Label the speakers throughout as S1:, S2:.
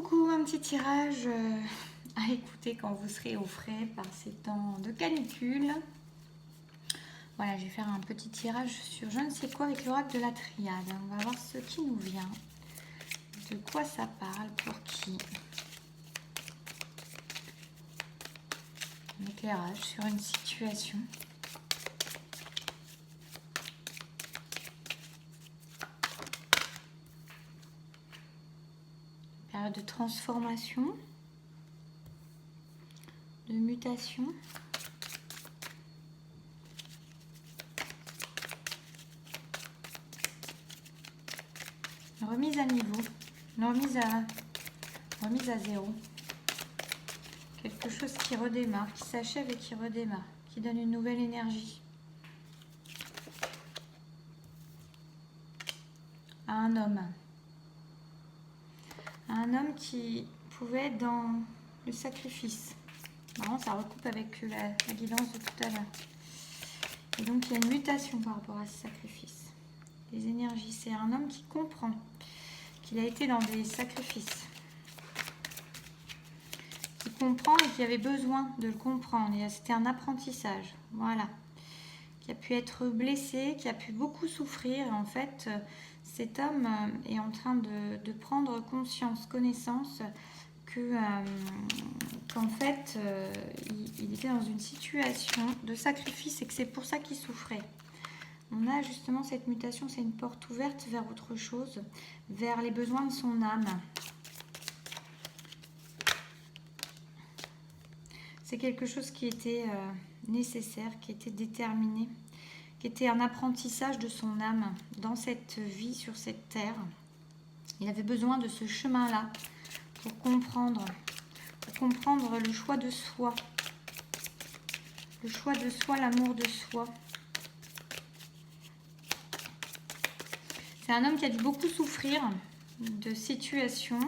S1: Coucou, un petit tirage à écouter quand vous serez au frais par ces temps de canicule. Voilà, je vais faire un petit tirage sur je ne sais quoi avec l'oracle de la triade. On va voir ce qui nous vient, de quoi ça parle, pour qui. Un éclairage sur une situation. Période de transformation, de mutation. Une remise à niveau, une remise à zéro. Quelque chose qui redémarre, qui s'achève et qui redémarre, qui donne une nouvelle énergie. À un homme. À un homme qui pouvait être dans le sacrifice. Marrant, ça recoupe avec la guidance de tout à l'heure. Et donc il y a une mutation par rapport à ce sacrifice. Les énergies, c'est un homme qui comprend qu'il a été dans des sacrifices. Qui comprend et qui avait besoin de le comprendre. C'était un apprentissage. Voilà. Qui a pu être blessé, qui a pu beaucoup souffrir. En fait, cet homme est en train de prendre conscience, connaissance qu'en fait, il était dans une situation de sacrifice et que c'est pour ça qu'il souffrait. On a justement cette mutation, c'est une porte ouverte vers autre chose, vers les besoins de son âme. C'est quelque chose qui était nécessaire, qui était déterminé, qui était un apprentissage de son âme dans cette vie, sur cette terre. Il avait besoin de ce chemin-là pour comprendre le choix de soi. Le choix de soi, l'amour de soi. C'est un homme qui a dû beaucoup souffrir de situations.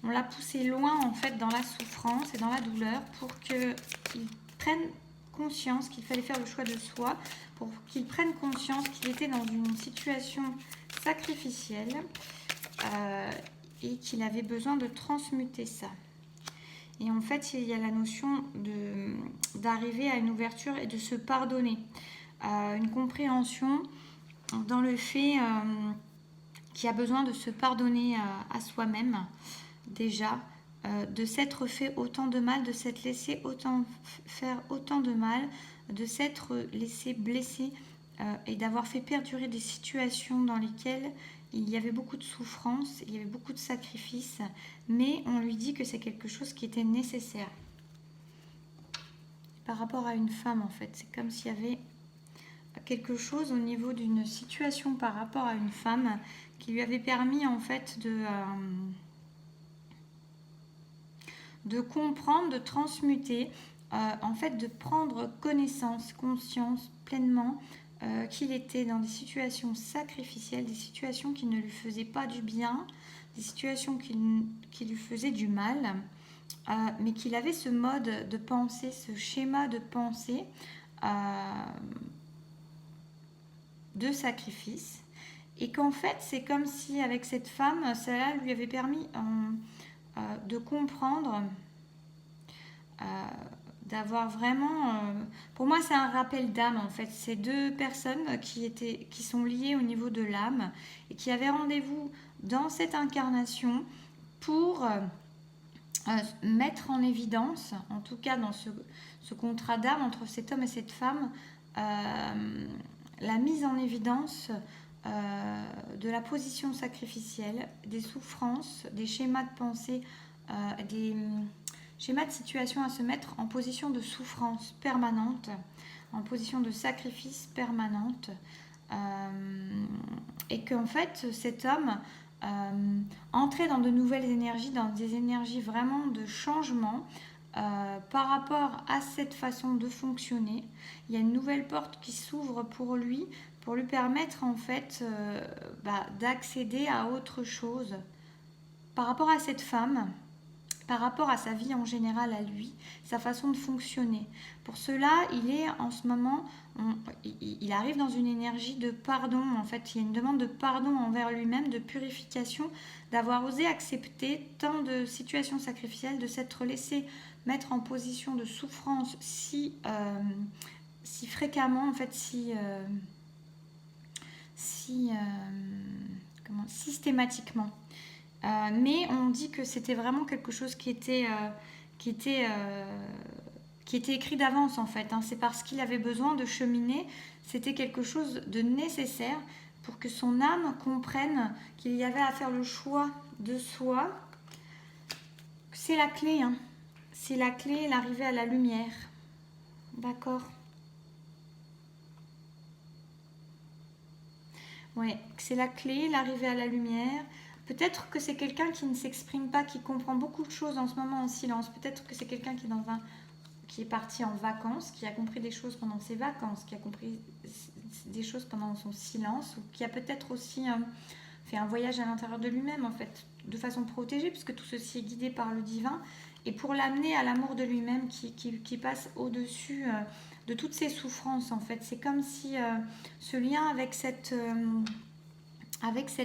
S1: On l'a poussé loin en fait dans la souffrance et dans la douleur pour qu'il prenne conscience qu'il fallait faire le choix de soi, pour qu'il prenne conscience qu'il était dans une situation sacrificielle et qu'il avait besoin de transmuter ça. Et en fait, il y a la notion d'arriver à une ouverture et de se pardonner, une compréhension dans le fait qu'il a besoin de se pardonner à soi-même, déjà, de s'être fait autant de mal, de s'être laissé faire autant de mal, de s'être laissé blesser et d'avoir fait perdurer des situations dans lesquelles il y avait beaucoup de souffrance, il y avait beaucoup de sacrifices, mais on lui dit que c'est quelque chose qui était nécessaire. Par rapport à une femme, en fait, c'est comme s'il y avait quelque chose au niveau d'une situation par rapport à une femme qui lui avait permis, en fait, de comprendre, de transmuter, en fait de prendre connaissance, conscience pleinement qu'il était dans des situations sacrificielles, des situations qui ne lui faisaient pas du bien, des situations qui lui faisaient du mal, mais qu'il avait ce mode de pensée, ce schéma de pensée de sacrifice, et qu'en fait c'est comme si avec cette femme, cela lui avait permis de comprendre, d'avoir vraiment... pour moi, c'est un rappel d'âme, en fait. C'est deux personnes qui sont liées au niveau de l'âme et qui avaient rendez-vous dans cette incarnation pour mettre en évidence, en tout cas dans ce contrat d'âme entre cet homme et cette femme, la mise en évidence de la position sacrificielle, des souffrances, des schémas de pensée, des schémas de situation à se mettre en position de souffrance permanente, en position de sacrifice permanente, et qu'en fait cet homme entrait dans de nouvelles énergies, dans des énergies vraiment de changement par rapport à cette façon de fonctionner. Il y a une nouvelle porte qui s'ouvre pour lui permettre en fait d'accéder à autre chose par rapport à cette femme par rapport à sa vie en général à lui, sa façon de fonctionner. Pour cela, il est en ce moment, il arrive dans une énergie de pardon. En fait, il y a une demande de pardon envers lui-même, de purification, d'avoir osé accepter tant de situations sacrificielles, de s'être laissé mettre en position de souffrance si fréquemment, en fait, systématiquement. Mais on dit que c'était vraiment quelque chose qui était écrit d'avance en fait. C'est parce qu'il avait besoin de cheminer. C'était quelque chose de nécessaire pour que son âme comprenne qu'il y avait à faire le choix de soi. C'est la clé. C'est la clé, l'arrivée à la lumière. D'accord. Ouais, c'est la clé, l'arrivée à la lumière. Peut-être que c'est quelqu'un qui ne s'exprime pas, qui comprend beaucoup de choses en ce moment en silence. Peut-être que c'est quelqu'un qui est parti en vacances, qui a compris des choses pendant ses vacances, qui a compris des choses pendant son silence, ou qui a peut-être aussi fait un voyage à l'intérieur de lui-même, en fait, de façon protégée, puisque tout ceci est guidé par le divin, et pour l'amener à l'amour de lui-même qui passe au-dessus de toutes ses souffrances, en fait. C'est comme si ce lien avec cette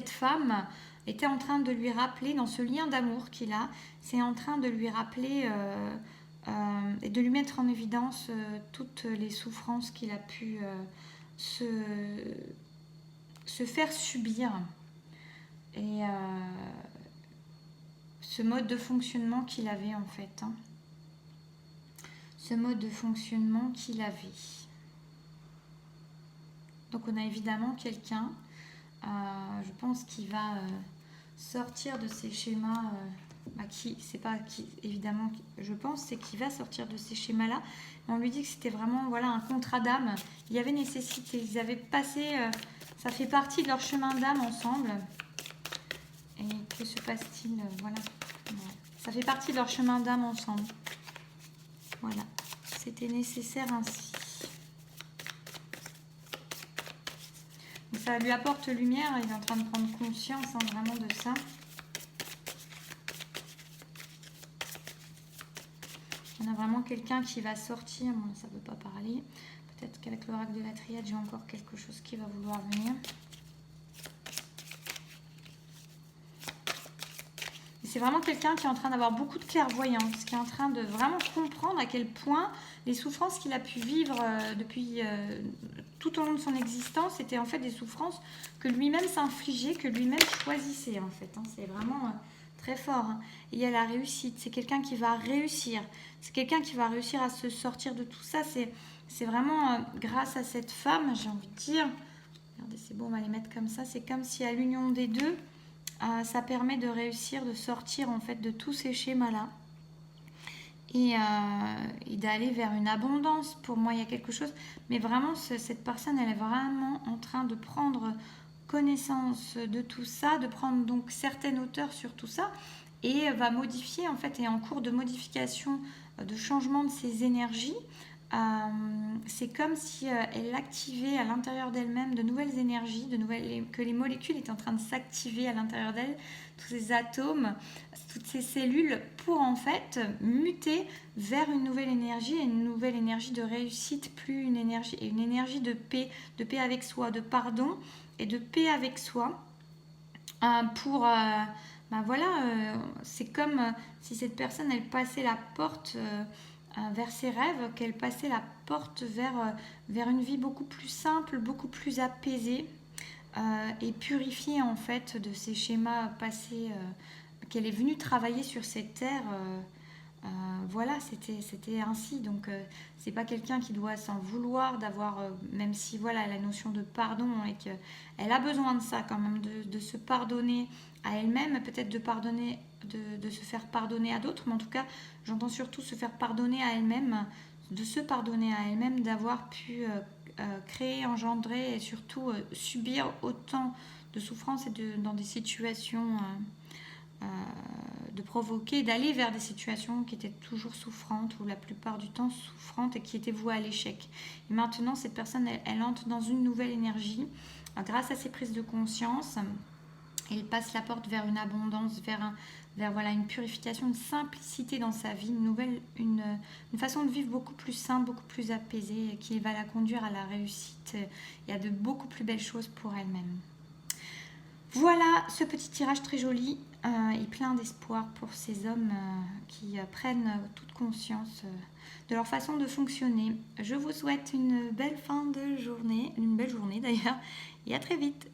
S1: femme était en train de lui rappeler, dans ce lien d'amour qu'il a, c'est en train de lui rappeler et de lui mettre en évidence toutes les souffrances qu'il a pu se faire subir. Et ce mode de fonctionnement qu'il avait en fait. Ce mode de fonctionnement qu'il avait. Donc on a évidemment quelqu'un, je pense, qui va sortir de ces schémas, évidemment, je pense, c'est qu'il va sortir de ces schémas-là. On lui dit que c'était vraiment un contrat d'âme. Il y avait nécessité, ils avaient passé, ça fait partie de leur chemin d'âme ensemble. Et que se passe-t-il? Voilà. Ça fait partie de leur chemin d'âme ensemble. Voilà. C'était nécessaire ainsi. Donc ça lui apporte lumière. Il est en train de prendre conscience vraiment de ça. On a vraiment quelqu'un qui va sortir. Bon, ça ne veut pas parler. Peut-être qu'avec l'oracle de la triade, j'ai encore quelque chose qui va vouloir venir. C'est vraiment quelqu'un qui est en train d'avoir beaucoup de clairvoyance, qui est en train de vraiment comprendre à quel point les souffrances qu'il a pu vivre depuis tout au long de son existence étaient en fait des souffrances que lui-même s'infligeait, que lui-même choisissait en fait. C'est vraiment très fort. Et il y a la réussite. C'est quelqu'un qui va réussir. C'est quelqu'un qui va réussir à se sortir de tout ça. C'est vraiment grâce à cette femme, j'ai envie de dire. Regardez, c'est bon, on va les mettre comme ça. C'est comme si à l'union des deux, ça permet de réussir, de sortir en fait de tous ces schémas-là et d'aller vers une abondance. Pour moi, il y a quelque chose, mais vraiment, cette personne, elle est vraiment en train de prendre connaissance de tout ça, de prendre donc certaines hauteurs sur tout ça et va modifier en fait, et en cours de modification, de changement de ses énergies. C'est comme si elle activait à l'intérieur d'elle-même de nouvelles énergies, que les molécules étaient en train de s'activer à l'intérieur d'elle, tous ces atomes, toutes ces cellules, pour en fait muter vers une nouvelle énergie, et une nouvelle énergie de réussite, plus une énergie de paix avec soi, de pardon et de paix avec soi. C'est comme si cette personne, elle passait la porte vers ses rêves, qu'elle passait la porte vers une vie beaucoup plus simple, beaucoup plus apaisée et purifiée en fait de ces schémas passés qu'elle est venue travailler sur cette terre. Voilà, c'était ainsi. Donc c'est pas quelqu'un qui doit s'en vouloir d'avoir, même si voilà la notion de pardon, et qu'elle a besoin de ça quand même, de se pardonner à elle-même, peut-être de pardonner, de se faire pardonner à d'autres, mais en tout cas j'entends surtout se faire pardonner à elle-même, de se pardonner à elle-même, d'avoir pu créer, engendrer et surtout subir autant de souffrances et dans des situations de provoquer, d'aller vers des situations qui étaient toujours souffrantes, ou la plupart du temps souffrantes, et qui étaient vouées à l'échec. Et maintenant, cette personne, elle entre dans une nouvelle énergie grâce à ses prises de conscience. il passe la porte vers une abondance, vers voilà, une purification, une simplicité dans sa vie, une façon de vivre beaucoup plus simple, beaucoup plus apaisée, qui va la conduire à la réussite et à de beaucoup plus belles choses pour elle-même. Voilà ce petit tirage très joli et plein d'espoir pour ces hommes qui prennent toute conscience de leur façon de fonctionner. Je vous souhaite une belle fin de journée, une belle journée d'ailleurs, et à très vite.